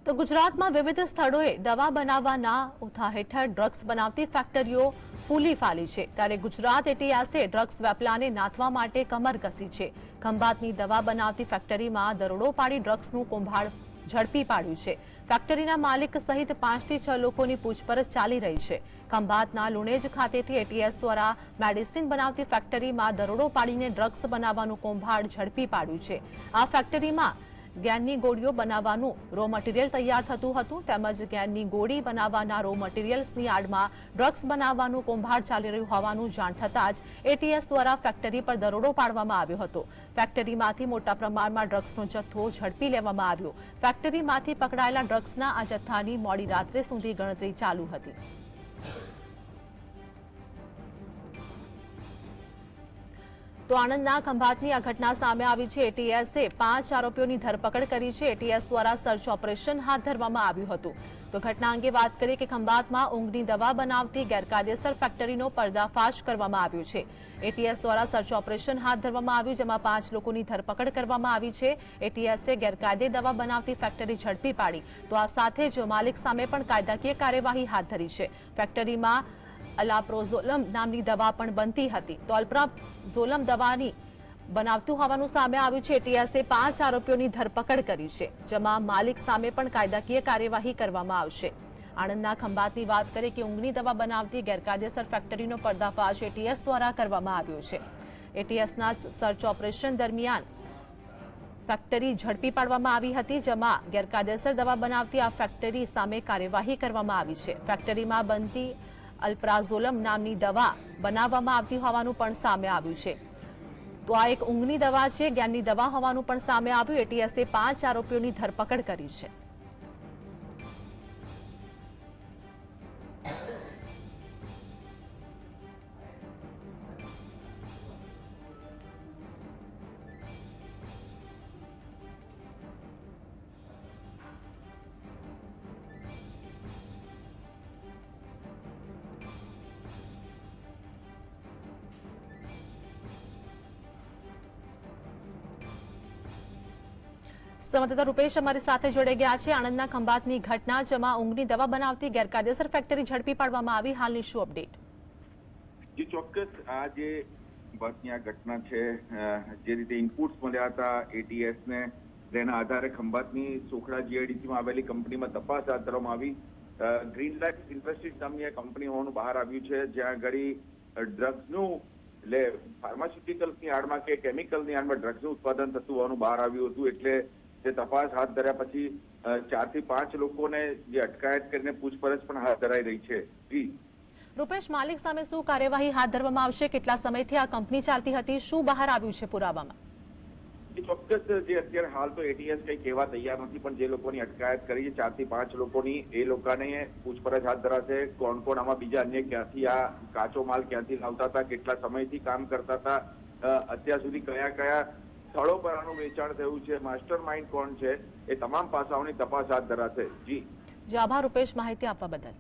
તો ગુજરાતમાં વિવિધ સ્થળોએ દવા બનાવવાના ઉથા હેઠળ ડ્રગ્સ બનાવતી ફેક્ટરીઓ ફૂલી ફાલી છે, ત્યારે ગુજરાત એટીએસે ડ્રગ્સ વેપલાને નાથવા માટે કમર કસી છે। ખંભાતની દવા બનાવતી ફેક્ટરીમાં દરોડો પાડી ડ્રગ્સનું કૌભાંડ ઝડપી પાડ્યું છે। ફેક્ટરીના માલિક સહિત 5 થી 6 લોકોની પૂછપરછ ચાલી રહી છે। ખંભાતના લુણેજ ખાતેથી એટીએસ દ્વારા મેડિસિન બનાવતી ફેક્ટરીમાં દરોડો પાડીને ડ્રગ્સ બનાવવાનું કૌભાંડ ઝડપી પાડ્યું છે। આ ફેક્ટરીમાં ગેનની ગોળીઓ બનાવવાનું રો મટીરિયલ તૈયાર થતું હતું, તેમજ ગેનની ગોળી બનાવવાના રો મટીરિયલ્સની આડમાં ડ્રગ્સ બનાવવાનું કૌભાંડ ચાલી રહ્યું હોવાનું જાણ થતાં જ એટીએસ દ્વારા ફેક્ટરી પર દરોડો પાડવામાં આવ્યો હતો। ફેક્ટરીમાંથી મોટા પ્રમાણમાં ડ્રગ્સનો જથ્થો ઝડપી લેવામાં આવ્યો। ફેક્ટરીમાંથી પકડાયેલા ડ્રગ્સના આ જથ્થાની મોડી રાત્રે સુધી ગણતરી ચાલુ હતી। તો આણંદના ખંભાતની આ ઘટના સામે આવી છે। એટીએસે 5 આરોપીઓની ધરપકડ કરી છે। એટીએસ દ્વારા સર્ચ ઓપરેશન હાથ ધરવામાં આવ્યું હતું। તો ઘટના અંગે વાત કરીએ કે ખંભાતમાં ઊંઘની દવા બનાવતી ગેરકાયદેસર ફેક્ટરીનો પર્દાફાશ કરવામાં આવ્યો છે। એટીએસ દ્વારા સર્ચ ઓપરેશન હાથ ધરવામાં આવ્યું, જેમાં 5 લોકોની ધરપકડ કરવામાં આવી છે। એટીએસે ગેરકાયદે દવા બનાવતી ફેક્ટરી ઝડપી પાડી, તો આ સાથે જ માલિક સામે પણ કાયદાકીય કાર્યવાહી હાથ ધરી છે। ફેક્ટરીમાં અલ્પ્રાઝોલમ નામની દવા પણ બનતી હતી, તો અલ્પ્રાઝોલમ દવાની બનાવતું હોવાનું સામે આવ્યું છે। એટીએસે 5 આરોપીઓની ધરપકડ કરી છે, જેમાં માલિક સામે પણ કાયદાકીય કાર્યવાહી કરવામાં આવશે। આણંદના ખંભાતની વાત કરીએ કે ઊંઘની દવા બનાવતી ગેરકાયદેસર ફેક્ટરીનો પર્દાફાશ એટીએસ દ્વારા કરવામાં આવ્યો છે। એટીએસના સર્ચ ઓપરેશન દરમિયાન ફેક્ટરી ઝડપી પાડવામાં આવી હતી, જેમાં ગેરકાયદેસર દવા બનાવતી આ ફેક્ટરી સામે કાર્યવાહી કરવામાં આવી છે। ફેક્ટરીમાં બનતી અલ્પ્રાઝોલમ નામની દવા બનાવવામાં આવતી હોવાનું પણ સામે આવ્યું છે। તો આ એક ઊંઘની દવા છે, ગેનની દવા હોવાનું પણ સામે આવ્યું। એટીએસે 5 આરોપીઓની ધરપકડ કરી છે। સંવાદદાતા રૂપેશ અમારી સાથે જોડાઈ ગયા છે। આણંદના ખંભાતની ઘટના, જેમાં ઊંઘની દવા બનાવતી ગેરકાયદેસર ફેક્ટરી ઝડપી પાડવામાં આવી, હાલની શું અપડેટ? જી ચોક્કસ, આ જે ખંભાતની આ ઘટના છે, જે રીતે ઇનપુટ્સ મળ્યા હતા એટીએસ ને, તેના આધારે ખંભાતની સોખડા જીઆઈડીસીમાં આવેલી કંપનીમાં તપાસ હાથ ધરવામાં આવી। ગ્રીન લાઇફ ઇન્ડસ્ટ્રીઝ નામની આ કંપની હોવાનું બહાર આવ્યું છે, જ્યાં આગળ ડ્રગ્સનું એટલે ફાર્માસ્યુટિકલ્સની આડમાં કે કેમિકલની આડમાં ડ્રગ્સનું ઉત્પાદન થતું હોવાનું બહાર આવ્યું હતું। એટલે જે તપાસ હાથ ધર્યા પછી 4 થી 5 લોકોને જે અટકાયત કરીને પૂછપરછ પણ હાથ ધરાઈ રહી છે। જી રૂપેશ, માલિક સામે શું કાર્યવાહી હાથ ધરવામાં આવશે? કેટલા સમયથી આ કંપની ચાલતી હતી? શું બહાર આવ્યું છે પુરાવામાં? ચોક્કસ, જે અત્યારે હાલ તો એટીએસ કઈ કહેવા તૈયાર નથી, પણ જે લોકોની અટકાયત કરી છે 4 થી 5 લોકોની, એ લોકોને પૂછપરછ હાથ ધરાશે। કોણ કોણ આમાં બીજા અન્ય ક્યાંથી આ કાચો માલ ક્યાંથી લાવતા હતા, કેટલા સમયથી કામ કરતા હતા, અત્યાર સુધી કયા કયા સ્થળો પર આનું વેચાણ થયું છે, માસ્ટર માઇન્ડ કોણ છે, એ તમામ પાસાઓની તપાસ હાથ ધરાશે। જી આભાર રૂપેશ, માહિતી આપવા બદલ।